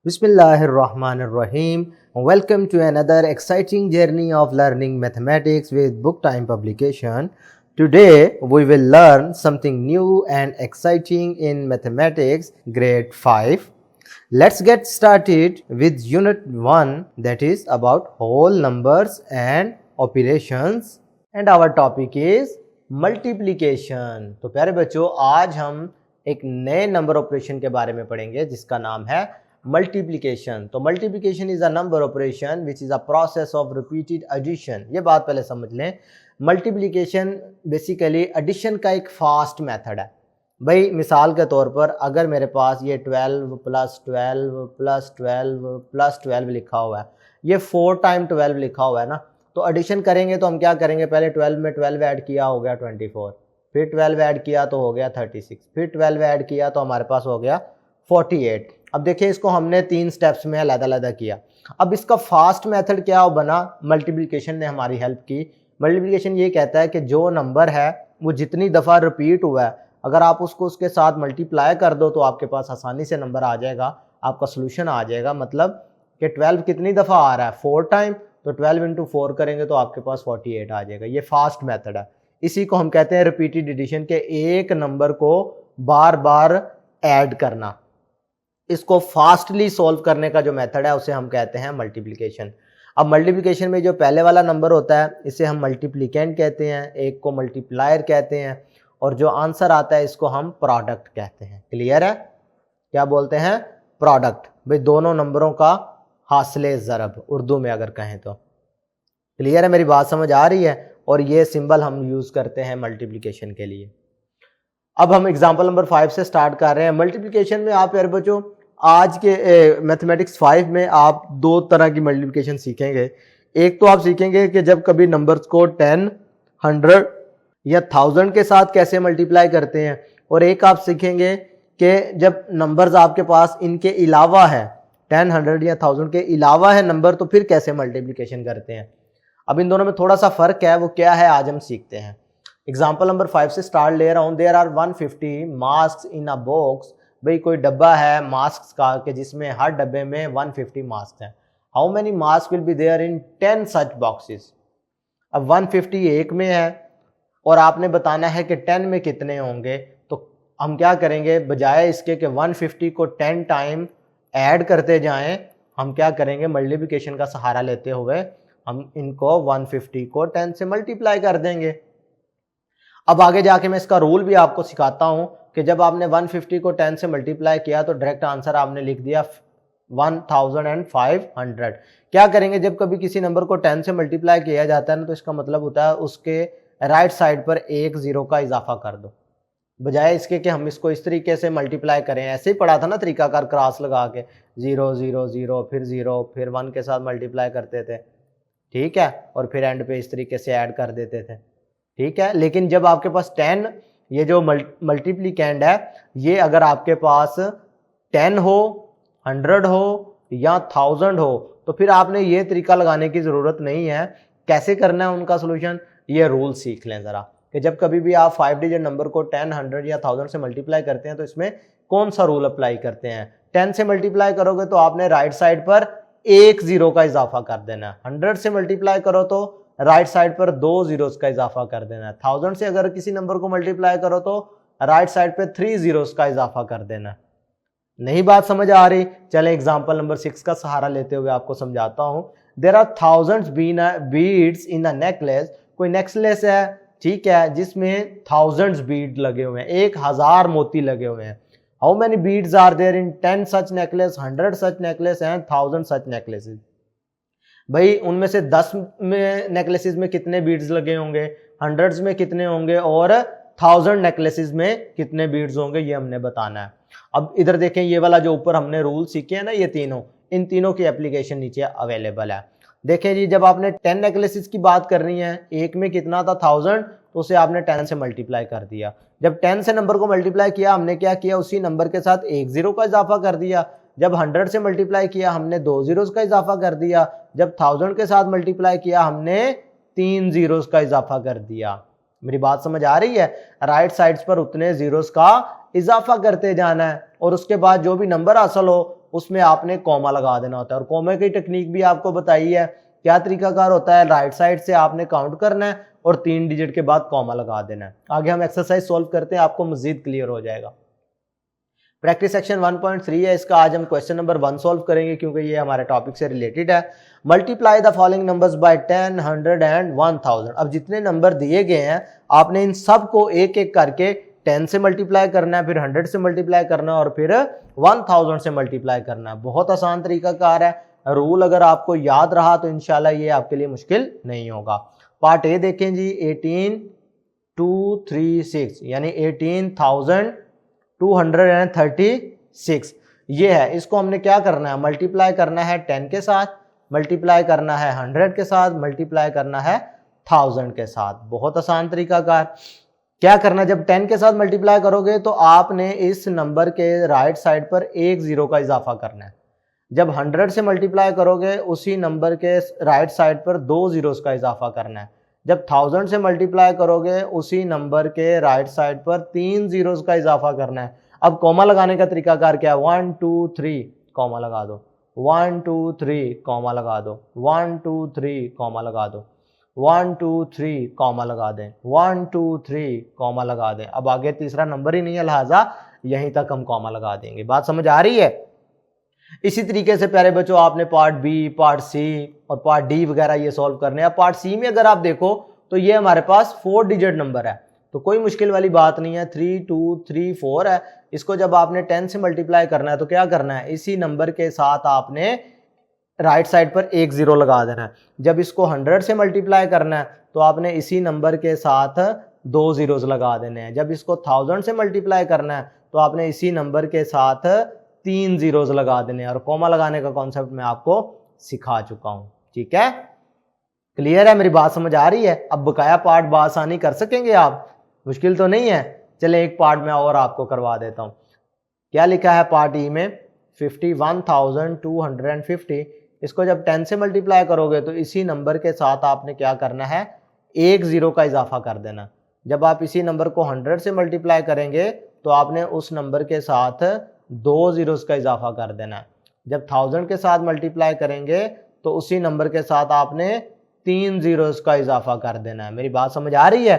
Bismillahirrahmanirrahim. Welcome to another exciting journey of learning mathematics with Book Time publication. Today we will learn something new and exciting in mathematics grade 5. Let's get started with unit 1, that is about whole numbers and operations, and our topic is multiplication. तो प्यारे बच्चों, आज हम एक नए number operation के बारे में पढ़ेंगे जिसका नाम है मल्टीप्लिकेशन। तो multiplication is a number operation which is a process of repeated addition. ये बात पहले समझ लें, मल्टीप्लिकेशन बेसिकली एडिशन का एक फास्ट मेथड है। भाई मिसाल के तौर पर अगर मेरे पास ये 12 प्लस 12 प्लस 12 प्लस 12 लिखा हुआ है, ये 4 टाइम 12 लिखा हुआ है ना, तो एडिशन करेंगे तो हम क्या करेंगे, पहले 12 में 12 ऐड किया हो गया 24, फिर 12 ऐड किया तो हो गया 36, फिर 12 ऐड किया तो हमारे पास हो गया 48। अब देखिए इसको हमने 3 स्टेप्स में अलग-अलग किया। अब इसका फास्ट मेथड क्या बना, मल्टीप्लिकेशन ने हमारी हेल्प की। मल्टीप्लिकेशन ये कहता है कि जो नंबर है वो जितनी दफ़ा रिपीट हुआ है, अगर आप उसको उसके साथ मल्टीप्लाई कर दो तो आपके पास आसानी से नंबर आ जाएगा, आपका सोल्यूशन आ जाएगा। मतलब कि 12 कितनी दफ़ा आ रहा है, 4 टाइम, तो 12 इंटू 4 करेंगे तो आपके पास 48 आ जाएगा। ये फास्ट मेथड है, इसी को हम कहते हैं रिपीटेड एडिशन के एक नंबर को बार बार ऐड करना। इसको फास्टली सॉल्व करने का जो मेथड है उसे हम कहते हैं मल्टीप्लिकेशन। अब मल्टीप्लिकेशन में जो पहले वाला नंबर होता है इसे हम मल्टीप्लिकेंट कहते हैं, एक को मल्टीप्लायर कहते हैं, और जो आंसर आता है इसको हम प्रोडक्ट कहते हैं। क्लियर है? क्या बोलते हैं? प्रोडक्ट। भाई दोनों नंबरों का हासिले ज़रब उर्दू में अगर कहें तो। क्लियर है? मेरी बात समझ आ रही है? और ये सिंबल हम यूज़ करते हैं मल्टीप्लिकेशन के लिए। अब हम एग्जाम्पल नंबर 5 से स्टार्ट कर रहे हैं। मल्टीप्लिकेशन में आप यार बच्चों आज के मैथमेटिक्स 5 में आप 2 तरह की मल्टीप्लिकेशन सीखेंगे। एक तो आप सीखेंगे कि जब कभी नंबर्स को 10, 100 या 1000 के साथ कैसे मल्टीप्लाई करते हैं, और एक आप सीखेंगे कि जब नंबर्स आपके पास इनके अलावा है, 10, 100 या 1000 के अलावा है नंबर, तो फिर कैसे मल्टीप्लिकेशन करते हैं। अब इन दोनों में थोड़ा सा फ़र्क है, वो क्या है आज हम सीखते हैं। एग्जाम्पल नंबर 5 से स्टार्ट ले रहा हूँ। There are 150 mask in a box. भाई कोई डब्बा है मास्क का कि जिसमें हर डब्बे में 150 मास्क हैं। How many mask will be there in 10 such boxes. अब 150 एक में है और आपने बताना है कि 10 में कितने होंगे, तो हम क्या करेंगे, बजाय इसके कि 150 को 10 टाइम ऐड करते जाएं, हम क्या करेंगे, मल्टीप्लिकेशन का सहारा लेते हुए हम इनको 150 को 10 से मल्टीप्लाई कर देंगे। अब आगे जाके मैं इसका रूल भी आपको सिखाता हूं कि जब आपने 150 को 10 से मल्टीप्लाई किया तो डायरेक्ट आंसर आपने लिख दिया 1500। क्या करेंगे, जब कभी किसी नंबर को 10 से मल्टीप्लाई किया जाता है ना, तो इसका मतलब होता है उसके राइट साइड पर एक जीरो का इजाफा कर दो, बजाय इसके कि हम इसको इस तरीके से मल्टीप्लाई करें। ऐसे ही पढ़ा था ना तरीकाकार, क्रॉस लगा के 0 0 0 फिर 0 फिर 1 के साथ मल्टीप्लाई करते थे, ठीक है, और फिर एंड पे इस तरीके से ऐड कर देते थे, ठीक है। लेकिन जब आपके पास 10, ये जो मल्टीप्लिकेंड है, ये अगर आपके पास 10 हो, 100 हो या 1000 हो, तो फिर आपने ये तरीका लगाने की ज़रूरत नहीं है। कैसे करना है उनका सोल्यूशन, ये रूल सीख लें ज़रा, कि जब कभी भी आप 5 डिजिट नंबर को 10, 100 या 1000 से मल्टीप्लाई करते हैं तो इसमें कौन सा रूल अप्लाई करते हैं। 10 से मल्टीप्लाई करोगे तो आपने राइट साइड पर एक जीरो का इजाफा कर देना है। 100 से मल्टीप्लाई करो तो राइट साइड पर 2 जीरोस का इजाफा कर देना है। 1000 से अगर किसी नंबर को मल्टीप्लाई करो तो राइट साइड पे 3 जीरोस का इजाफा कर देना है। नहीं बात समझ आ रही? चलें एग्जांपल नंबर 6 का सहारा लेते हुए आपको समझाता हूं। There are thousands beads in a necklace. कोई नेकलेस है, ठीक है, जिसमें थाउजेंड्स बीड लगे हुए हैं, 1000 मोती लगे हुए हैं। How many beads are there in 10 such necklace, 100 such necklace and 1000 such necklaces. भाई उनमें से 10 में नेकलेसेस में कितने बीड्स लगे होंगे, 100s में कितने होंगे और 1000 नेकलेसेस में कितने बीड्स होंगे, ये हमने बताना है। अब इधर देखें, ये वाला जो ऊपर हमने रूल सीखे हैं ना, ये तीनों, इन तीनों की एप्लीकेशन नीचे अवेलेबल है। देखें जी, जब आपने 10 नेकलेसेस की बात करनी है, एक में कितना था 1000, तो उसे आपने 10 से मल्टीप्लाई कर दिया। जब 10 से नंबर को मल्टीप्लाई किया, हमने क्या किया, उसी नंबर के साथ एक जीरो का इजाफा कर दिया। जब 100 से मल्टीप्लाई किया हमने 2 जीरोस का इजाफा कर दिया। जब 1000 के साथ मल्टीप्लाई किया हमने 3 जीरोस का इजाफा कर दिया। मेरी बात समझ आ रही है? राइट साइड्स पर उतने जीरोस का इजाफा करते जाना है, और उसके बाद जो भी नंबर हासिल हो उसमें आपने कॉमा लगा देना होता है। और कॉमा की टेक्निक भी आपको बताई है, क्या तरीकाकार होता है, राइट साइड से आपने काउंट करना है और 3 डिजिट के बाद कॉमा लगा देना है। आगे हम एक्सरसाइज सॉल्व करते हैं, आपको मजीद क्लियर हो जाएगा। प्रैक्टिस सेक्शन 1.3 है, इसका आज हम क्वेश्चन नंबर 1 सॉल्व करेंगे क्योंकि ये हमारे टॉपिक से रिलेटेड है। Multiply the following numbers by 10, 100 and 1000। अब जितने नंबर दिए गए हैं आपने इन सब को एक एक करके 10 से मल्टीप्लाई करना है, फिर 100 से मल्टीप्लाई करना है और फिर 1000 से मल्टीप्लाई करना है। बहुत आसान तरीकाकार है, रूल अगर आपको याद रहा तो इंशाल्लाह ये आपके लिए मुश्किल नहीं होगा। पार्ट ए देखें जी, 18236 यानी 18,236 ये है। इसको हमने क्या करना है, मल्टीप्लाई करना है 10 के साथ, मल्टीप्लाई करना है 100 के साथ, मल्टीप्लाई करना है 1000 के साथ। बहुत आसान तरीकाकार। क्या करना, जब 10 के साथ मल्टीप्लाई करोगे तो आपने इस नंबर के राइट साइड पर एक जीरो का इजाफा करना है। जब 100 से मल्टीप्लाई करोगे उसी नंबर के राइट साइड पर 2 जीरोस का इजाफा करना है। जब 1000 से मल्टीप्लाई करोगे उसी नंबर के राइट साइड पर 3 जीरोस का इजाफा करना है। अब कॉमा लगाने का तरीकाकार क्या है, 1 2 3 कॉमा लगा दो, 1 2 3 कॉमा लगा दो, 1 2 3 कॉमा लगा दो, 1 2 3 कॉमा लगा दें, 1 2 3 कॉमा लगा दें। अब आगे तीसरा नंबर ही नहीं है, लिहाजा यहीं तक हम कॉमा लगा देंगे। बात समझ आ रही है। इसी तरीके से प्यारे बच्चों आपने पार्ट बी, पार्ट सी और पार्ट डी वगैरह ये सॉल्व करने हैं। पार्ट सी में अगर आप देखो तो ये हमारे पास 4 डिजिट नंबर है, तो कोई मुश्किल वाली बात नहीं है। 3 2 3 4 है। इसको जब आपने 10 से मल्टीप्लाई करना है तो क्या करना है, इसी नंबर के साथ आपने राइट साइड पर एक जीरो लगा देना है। जब इसको 100 से मल्टीप्लाई करना है तो आपने इसी नंबर के साथ 2 जीरोस लगा देने हैं। जब इसको 1000 से मल्टीप्लाई करना है तो आपने इसी नंबर के साथ 3 जीरोस लगा देने हैं। और कॉमा लगाने का कॉन्सेप्ट मैं आपको सिखा चुका हूं। ठीक है, क्लियर है, मेरी बात समझ आ रही है। अब बकाया पार्ट बआसानी कर सकेंगे आप, मुश्किल तो नहीं है। चले एक पार्ट में और आपको करवा देता हूं। क्या लिखा है पार्ट ई में, 51,250। इसको जब 10 से मल्टीप्लाई करोगे तो इसी नंबर के साथ आपने क्या करना है, एक जीरो का इजाफा कर देना। जब आप इसी नंबर को 100 से मल्टीप्लाई करेंगे तो आपने उस नंबर के साथ 2 जीरोस का इजाफा कर देना है। जब 1000 के साथ मल्टीप्लाई करेंगे तो उसी नंबर के साथ आपने 3 जीरोस का इजाफा कर देना है। मेरी बात समझ आ रही है।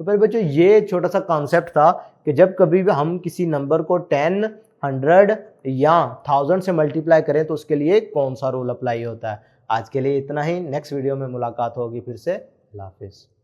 तो फिर बच्चों ये छोटा सा कॉन्सेप्ट था कि जब कभी भी हम किसी नंबर को 10, 100 या 1000 से मल्टीप्लाई करें तो उसके लिए कौन सा रूल अप्लाई होता है। आज के लिए इतना ही, नेक्स्ट वीडियो में मुलाकात होगी फिर से। अल्लाह हाफिज़।